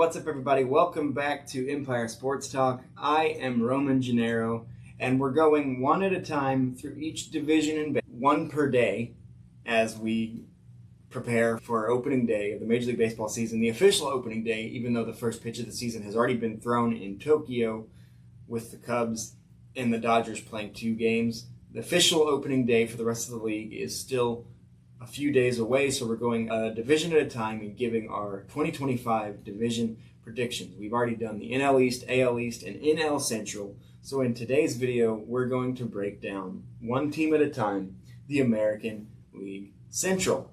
What's up, everybody? Welcome back to Empire Sports Talk. I am Roman Gennaro, and we're going one at a time through each division and one per day as we prepare for opening day of the Major League Baseball season, the official opening day, even though the first pitch of the season has already been thrown in Tokyo with the Cubs and the Dodgers playing 2 games. The official opening day for the rest of the league is still a few days away, so we're going a division at a time and giving our 2025 division predictions. We've already done the NL East, AL East, and NL Central. So in today's video, we're going to break down one team at a time, the American League Central.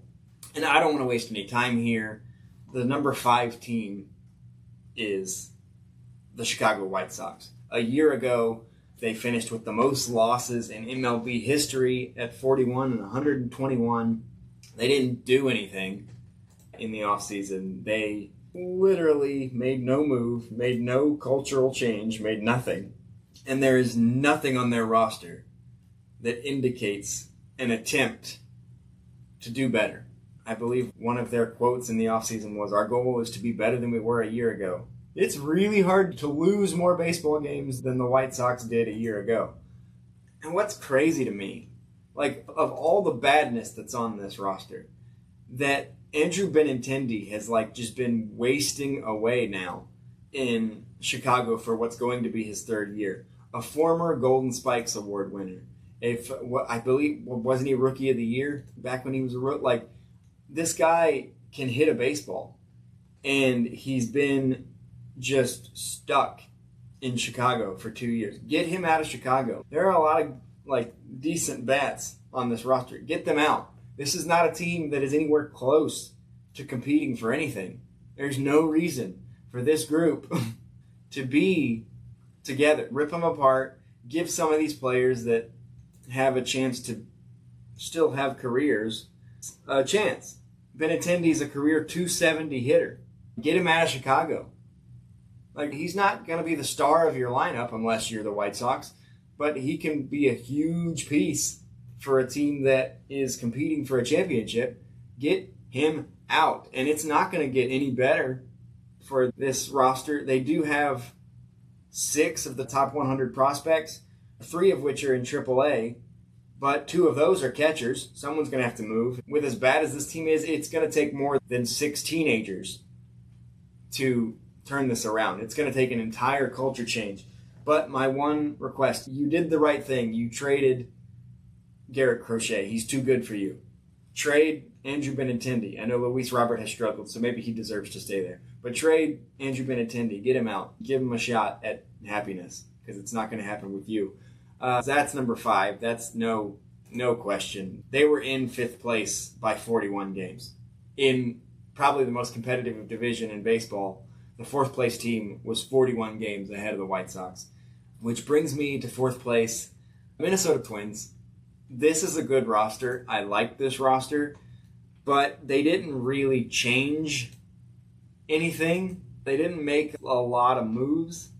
And I don't want to waste any time here. The number 5 team is the Chicago White Sox. A year ago, they finished with the most losses in MLB history at 41 and 121. They didn't do anything in the offseason. They literally made no move, made no cultural change, made nothing. And there is nothing on their roster that indicates an attempt to do better. I believe one of their quotes in the offseason was, "Our goal is to be better than we were a year ago." It's really hard to lose more baseball games than the White Sox did a year ago. And what's crazy to me, of all the badness that's on this roster, that Andrew Benintendi has just been wasting away now in Chicago for what's going to be his 3rd year. A former Golden Spikes Award winner. I believe, wasn't he Rookie of the Year back when he was a rookie? This guy can hit a baseball, and he's been just stuck in Chicago for 2 years. Get him out of Chicago. There are a lot of decent bats on this roster. Get them out. This is not a team that is anywhere close to competing for anything. There's no reason for this group to be together. Rip them apart. Give some of these players that have a chance to still have careers a chance. Benintendi's a career .270 hitter. Get him out of Chicago. He's not going to be the star of your lineup unless you're the White Sox, but he can be a huge piece for a team that is competing for a championship. Get him out. And it's not going to get any better for this roster. They do have 6 of the top 100 prospects, 3 of which are in AAA, but 2 of those are catchers. Someone's going to have to move. With as bad as this team is, it's going to take more than 6 teenagers to turn this around. It's going to take an entire culture change. But my one request, you did the right thing. You traded Garrett Crochet. He's too good for you. Trade Andrew Benintendi. I know Luis Robert has struggled, so maybe he deserves to stay there. But trade Andrew Benintendi. Get him out. Give him a shot at happiness, because it's not going to happen with you. That's number 5. That's no question. They were in 5th place by 41 games. In probably the most competitive division in baseball, the 4th place team was 41 games ahead of the White Sox. Which brings me to 4th place, Minnesota Twins. This is a good roster. I like this roster, but they didn't really change anything. They didn't make a lot of moves,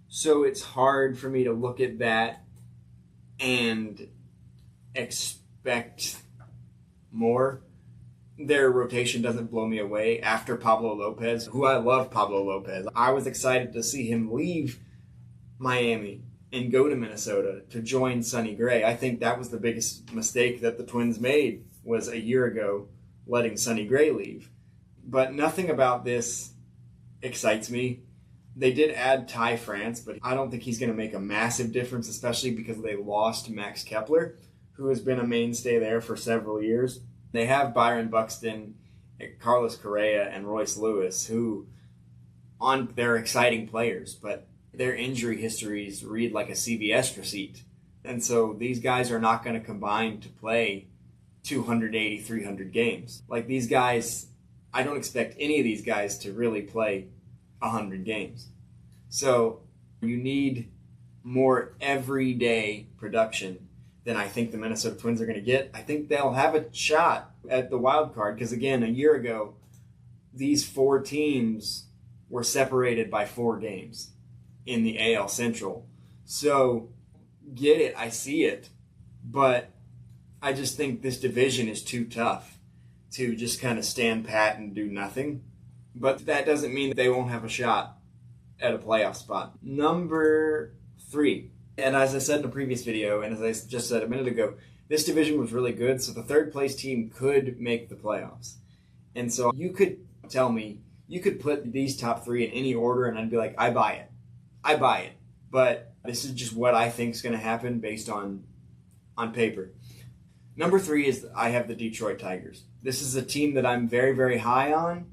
so it's hard for me to look at that and expect more. Their rotation doesn't blow me away after Pablo Lopez, who I love Pablo Lopez. I was excited to see him leave Miami and go to Minnesota to join Sonny Gray. I think that was the biggest mistake that the Twins made, was a year ago letting Sonny Gray leave. But nothing about this excites me. They did add Ty France, but I don't think he's going to make a massive difference, especially because they lost Max Kepler, who has been a mainstay there for several years. They have Byron Buxton, Carlos Correa, and Royce Lewis, who they're exciting players, but their injury histories read like a CVS receipt. And so these guys are not going to combine to play 280, 300 games. These guys, I don't expect any of these guys to really play 100 games. So you need more everyday production than I think the Minnesota Twins are going to get. I think they'll have a shot at the wild card because, again, a year ago, these 4 teams were separated by 4 games in the AL Central. So, get it, I see it, but I just think this division is too tough to just kind of stand pat and do nothing. but that doesn't mean that they won't have a shot at a playoff spot. Number 3, and as I said in a previous video, and as I just said a minute ago, this division was really good, so the third place team could make the playoffs. And so you could tell me, you could put these top 3 in any order, and I'd be like, I buy it. I buy it. But this is just what I think is going to happen based on paper. Number 3 is I have the Detroit Tigers. This is a team that I'm very, very high on,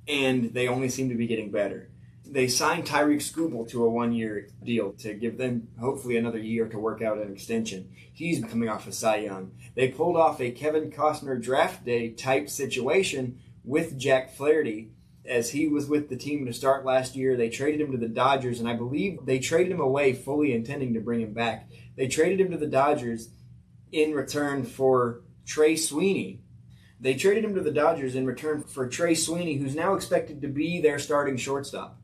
and they only seem to be getting better. They signed Tyreek Skubal to a 1-year deal to give them hopefully another year to work out an extension. He's coming off a Cy Young. They pulled off a Kevin Costner draft day type situation with Jack Flaherty as he was with the team to start last year. They traded him to the Dodgers, and I believe they traded him away fully intending to bring him back. They traded him to the Dodgers in return for Trey Sweeney. They traded him to the Dodgers in return for Trey Sweeney, who's now expected to be their starting shortstop.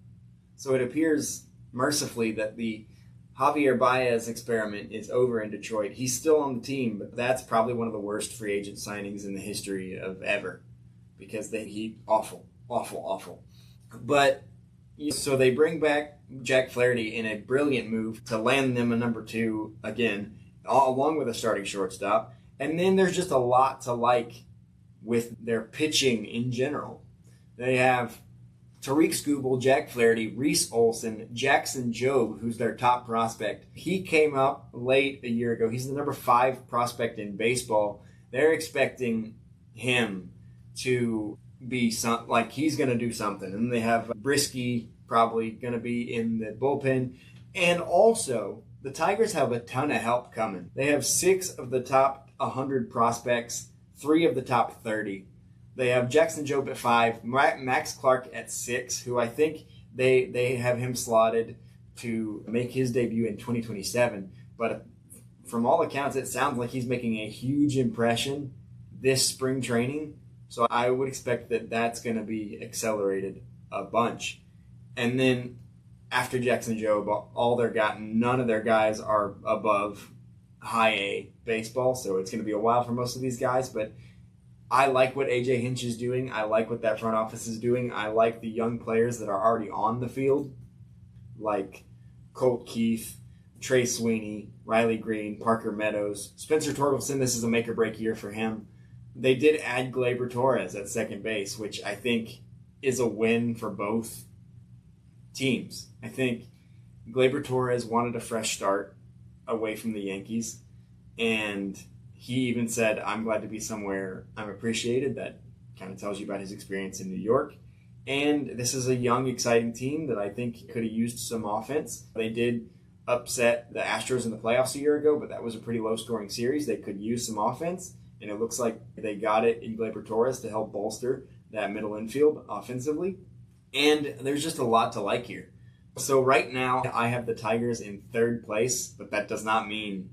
So it appears, mercifully, that the Javier Baez experiment is over in Detroit. He's still on the team, but that's probably one of the worst free agent signings in the history of ever, because he awful. But so they bring back Jack Flaherty in a brilliant move to land them a number 2 again, along with a starting shortstop. And then there's just a lot to like with their pitching in general. They have Tyreek Skubal, Jack Flaherty, Reese Olson, Jackson Jobe, who's their top prospect. He came up late a year ago. He's the number 5 prospect in baseball. They're expecting him to be like he's going to do something. And they have Brisky probably going to be in the bullpen. And also, the Tigers have a ton of help coming. They have 6 of the top 100 prospects, 3 of the top 30. They have Jackson Jobe at 5, Max Clark at 6, who I think they have him slotted to make his debut in 2027. But from all accounts, it sounds like he's making a huge impression this spring training. So I would expect that that's going to be accelerated a bunch. And then after Jackson Jobe, none of their guys are above high A baseball. So it's going to be a while for most of these guys, but I like what A.J. Hinch is doing. I like what that front office is doing. I like the young players that are already on the field, like Colt Keith, Trey Sweeney, Riley Green, Parker Meadows, Spencer Torkelson. This is a make-or-break year for him. They did add Gleyber Torres at second base, which I think is a win for both teams. I think Gleyber Torres wanted a fresh start away from the Yankees, and he even said, I'm glad to be somewhere I'm appreciated. That kind of tells you about his experience in New York. And this is a young, exciting team that I think could have used some offense. They did upset the Astros in the playoffs a year ago, but that was a pretty low-scoring series. They could use some offense, and it looks like they got it in Gleyber Torres to help bolster that middle infield offensively. And there's just a lot to like here. So right now, I have the Tigers in 3rd place, but that does not mean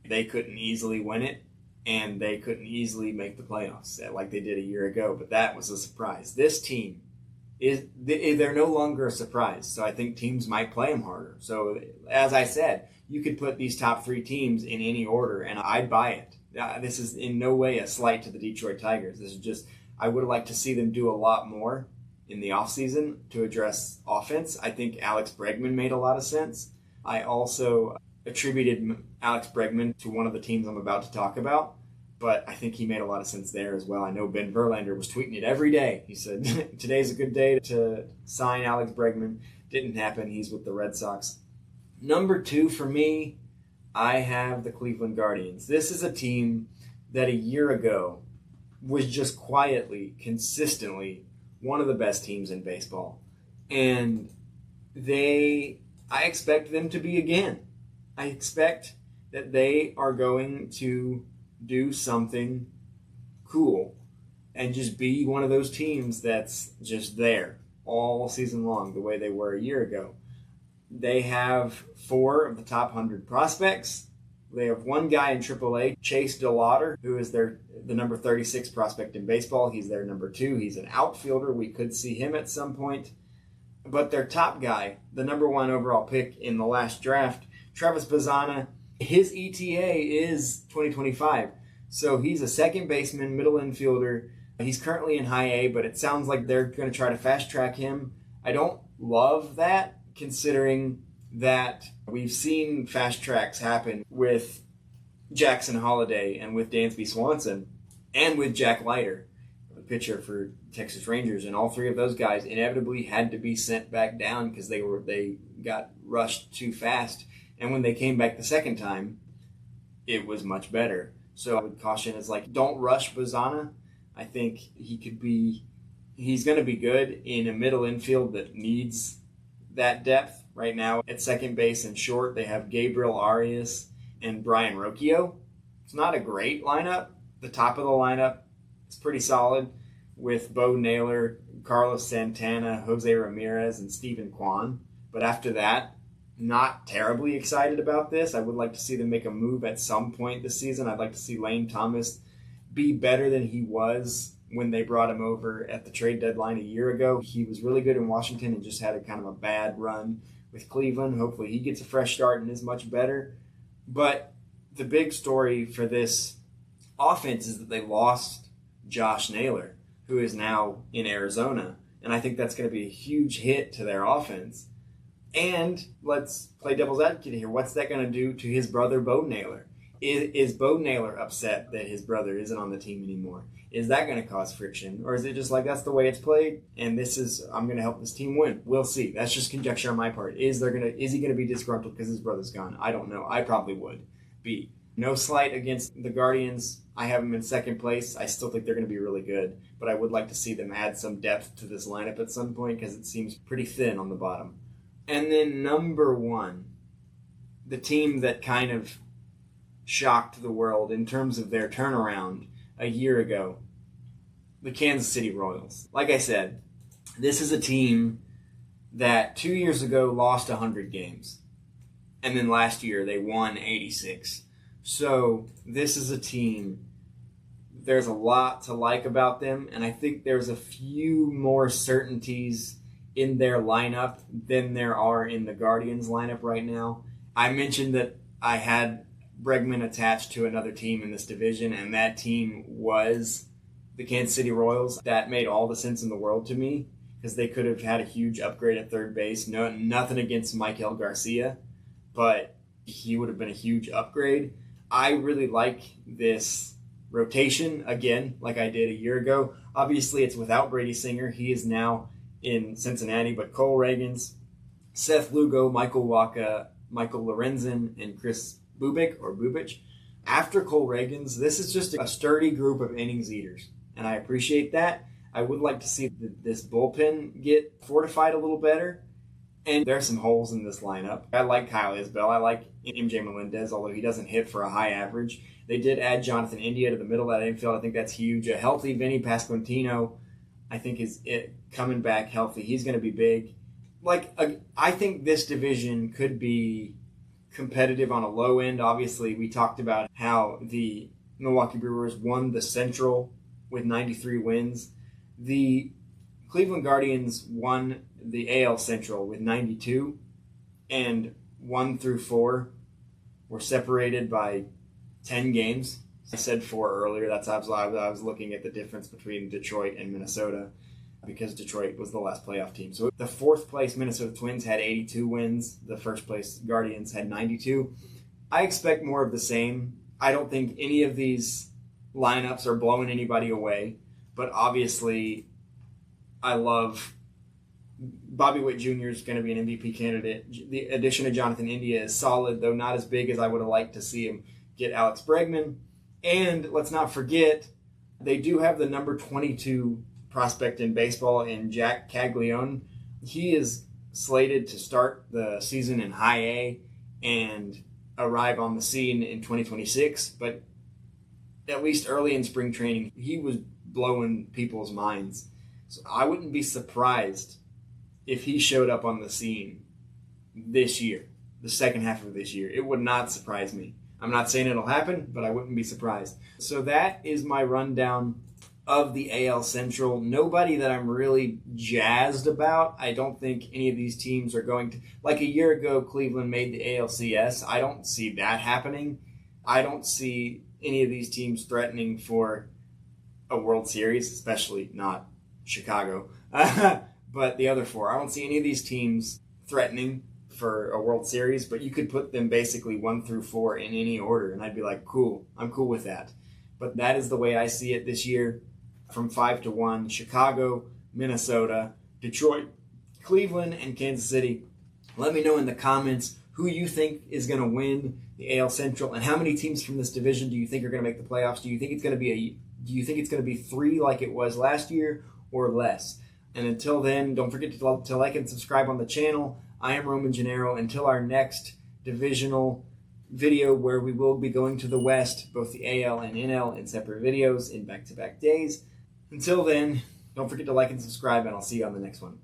they couldn't easily win it, and they couldn't easily make the playoffs like they did a year ago. But that was a surprise. This team, they're no longer a surprise. So I think teams might play them harder. So as I said, you could put these top 3 teams in any order, and I'd buy it. This is in no way a slight to the Detroit Tigers. This is just, I would like to see them do a lot more in the offseason to address offense. I think Alex Bregman made a lot of sense. I also attributed Alex Bregman to one of the teams I'm about to talk about, but I think he made a lot of sense there as well. I know Ben Verlander was tweeting it every day. He said, today's a good day to sign Alex Bregman. Didn't happen. He's with the Red Sox. Number 2 for me, I have the Cleveland Guardians. This is a team that a year ago was just quietly, consistently one of the best teams in baseball. And I expect them to be again. I expect that they are going to do something cool and just be one of those teams that's just there all season long the way they were a year ago. They have 4 of the top 100 prospects. They have one guy in AAA, Chase DeLauder, who is the number 36 prospect in baseball. He's their number 2. He's an outfielder. We could see him at some point. But their top guy, the number 1 overall pick in the last draft, Travis Bazzana, his ETA is 2025. So he's a second baseman, middle infielder He's currently in high A, but it sounds like they're going to try to fast track him. I don't love that, considering that we've seen fast tracks happen with Jackson Holiday and with Dansby Swanson and with Jack Leiter, the pitcher for Texas Rangers, and all three of those guys inevitably had to be sent back down because they got rushed too fast. And when they came back the second time, it was much better. So I would caution is like, don't rush Bazana. I think he's going to be good in a middle infield that needs that depth. Right now at second base and short, they have Gabriel Arias and Brian Rocchio. It's not a great lineup. The top of the lineup is pretty solid with Bo Naylor, Carlos Santana, Jose Ramirez, and Stephen Kwan. But after that, not terribly excited about this. I would like to see them make a move at some point this season. I'd like to see Lane Thomas be better than he was when they brought him over at the trade deadline a year ago. He was really good in Washington and just had a kind of a bad run with Cleveland. Hopefully he gets a fresh start and is much better. But the big story for this offense is that they lost Josh Naylor, who is now in Arizona. And I think that's going to be a huge hit to their offense. And let's play devil's advocate here. What's that going to do to his brother, Bo Naylor? Is Bo Naylor upset that his brother isn't on the team anymore? Is that going to cause friction? Or is it just like, that's the way it's played, and I'm going to help this team win? We'll see. That's just conjecture on my part. Is he going to be disgruntled because his brother's gone? I don't know. I probably would be. No slight against the Guardians. I have them in second place. I still think they're going to be really good, but I would like to see them add some depth to this lineup at some point because it seems pretty thin on the bottom. And then number one, the team that kind of shocked the world in terms of their turnaround a year ago, the Kansas City Royals. Like I said, this is a team that 2 years ago lost 100 games. And then last year they won 86. So this is a team, there's a lot to like about them. And I think there's a few more certainties in their lineup than there are in the Guardians lineup right now. I mentioned that I had Bregman attached to another team in this division, and that team was the Kansas City Royals. That made all the sense in the world to me because they could have had a huge upgrade at third base. No, nothing against Michael Garcia, but he would have been a huge upgrade. I really like this rotation again, like I did a year ago. Obviously, it's without Brady Singer. He is now in Cincinnati, but Cole Reagans, Seth Lugo, Michael Wacha, Michael Lorenzen, and Chris Bubich. After Cole Reagans, this is just a sturdy group of innings eaters, and I appreciate that. I would like to see this bullpen get fortified a little better, and there are some holes in this lineup. I like Kyle Isbell. I like MJ Melendez, although he doesn't hit for a high average. They did add Jonathan India to the middle of that infield. I think that's huge. A healthy Vinny Pasquantino, I think, is coming back healthy. He's going to be big. I think this division could be competitive on a low end. Obviously, we talked about how the Milwaukee Brewers won the Central with 93 wins. The Cleveland Guardians won the AL Central with 92, and 1 through 4 were separated by 10 games. I said 4 earlier. That's I was looking at the difference between Detroit and Minnesota because Detroit was the last playoff team. So the fourth place Minnesota Twins had 82 wins. The first place Guardians had 92. I expect more of the same. I don't think any of these lineups are blowing anybody away, but obviously I love Bobby Witt Jr. is going to be an MVP candidate. The addition of Jonathan India is solid, though not as big as I would have liked to see him get Alex Bregman. And let's not forget, they do have the number 22 prospect in baseball in Jack Caglione. He is slated to start the season in high A and arrive on the scene in 2026. But at least early in spring training, he was blowing people's minds. So I wouldn't be surprised if he showed up on the scene this year, the second half of this year. It would not surprise me. I'm not saying it'll happen, but I wouldn't be surprised. So that is my rundown of the AL Central. Nobody that I'm really jazzed about. I don't think any of these teams are going to... Like a year ago, Cleveland made the ALCS. I don't see that happening. I don't see any of these teams threatening for a World Series, especially not Chicago. But the other four, I don't see any of these teams threatening for a World Series, but you could put them basically 1 through 4 in any order, and I'd be like, cool, I'm cool with that. But that is the way I see it this year, from 5 to 1, Chicago, Minnesota, Detroit, Cleveland, and Kansas City. Let me know in the comments who you think is going to win the AL Central, and how many teams from this division do you think are going to make the playoffs? Do you think it's going to be 3 like it was last year, or less? And until then, don't forget to like and subscribe on the channel. I am Roman Gennaro. Until our next divisional video, where we will be going to the West, both the AL and NL, in separate videos in back-to-back days. Until then, don't forget to like and subscribe, and I'll see you on the next one.